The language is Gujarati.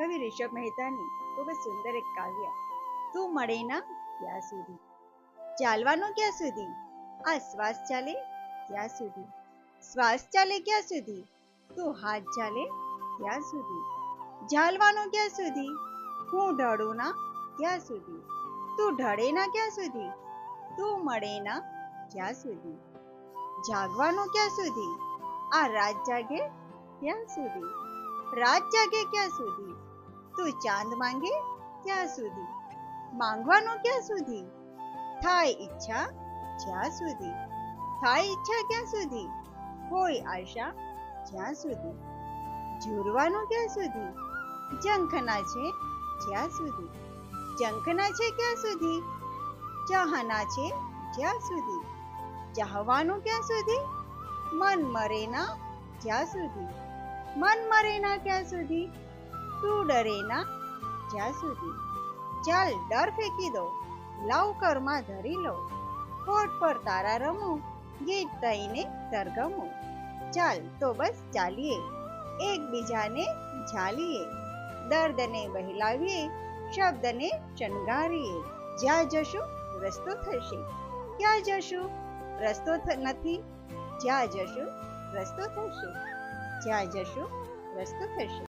કવિ ઋષભ મહેતાની ખૂબ જ સુંદર એક કાવ્ય, તું મળે ના ત્યાં સુધી. ચાલવાનું ક્યાં સુધી? આ શ્વાસ ચાલે ત્યાં સુધી. શ્વાસ ચાલે ક્યાં સુધી? તું હાથ ચાલે ત્યાં સુધી. ઝાલવાનું ક્યાં સુધી? હું ઢળું ના ત્યાં સુધી. તું ઢળે ના ક્યાં સુધી? તું મળે ના ક્યાં સુધી. જાગવાનું ક્યાં સુધી? આ રાત જાગે ત્યાં સુધી. રાત જાગે ક્યાં સુધી? તું ચાંદ માંગે ત્યાં સુધી. માંગવાનું ક્યાં સુધી? થાય ઈચ્છા જ્યાં સુધી. થાય ઈચ્છા ક્યાં સુધી? હોય આશા જ્યાં સુધી. ઝૂરવાનું ક્યાં સુધી? ઝંખના છે જ્યાં સુધી. ઝંખના છે ક્યાં સુધી? ચાહના છે જ્યાં સુધી. ચાહવાનું ક્યાં સુધી? મન મરે ના જ્યાં સુધી. મન મરે ના ક્યાં સુધી? તું ડરે ના જ્યાં સુધી. ચાલ ડર ફેંકી દો, લાવ કરમાં ધરી લો, હોઠ પર તારા રમું, ગીત ગાઈને સરગમું. ચાલ તો બસ ચાલીએ, એકબીજાને ઝાલીએ, દર્દને બહેલાવીએ, શબ્દને શણગારીએ. જ્યાં જશું રસ્તો થશે, ક્યાં જશું રસ્તો નથી, જ્યાં જશું રસ્તો થશે, જ્યાં જશું રસ્તો થશે.